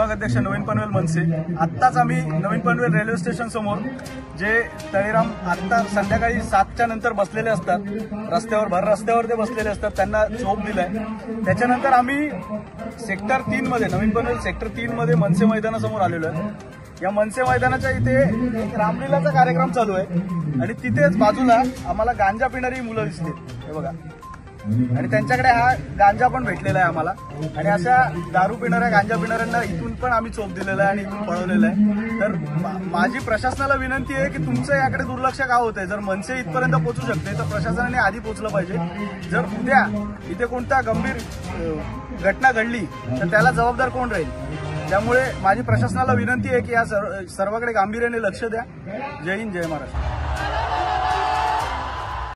विभाग अध्यक्ष नवीन पनवेल मनसे। आत्ताच आम्ही नवीन पनवेल रेल्वे स्टेशन समोर जे तळेराम आता संध्याकाळी 7च्या नंतर बसलेले असतात रस्त्यावर, भर रस्त्यावर ते बसलेले असतात, त्यांना चोप दिलाय। त्याच्यानंतर आम्ही सेक्टर 3 मध्ये, नवीन पनवेल सेक्टर 3 मध्ये मनसे मैदानासमोर आलेलो आहे। या मनसे मैदानाच्या इथे एक रामलीलाचा कार्यक्रम चालू आहे आणि तिथेच बाजूला आम्हाला गांजा पिणारी मुलं दिसते, हे बघा, आणि त्यांच्याकडे हा गांजा पण भेटलेला आहे आम्हाला। आणि अशा दारू पिणाऱ्या, गांजा पिणाऱ्यांना इथून पण आम्ही चोप दिलेला आहे आणि इथून पळवलेलं आहे। तर माझी प्रशासनाला विनंती आहे की तुमचं याकडे दुर्लक्ष का होतंय? जर मनसे इथपर्यंत पोहोचू शकते तर प्रशासनाने आधी पोहोचलं पाहिजे। जर उद्या इथे कोणत्या गंभीर घटना घडली तर त्याला जबाबदार कोण राहील? त्यामुळे माझी प्रशासनाला विनंती आहे की या सर्वांकडे गांभीर्याने लक्ष द्या। जय हिंद, जय महाराष्ट्र।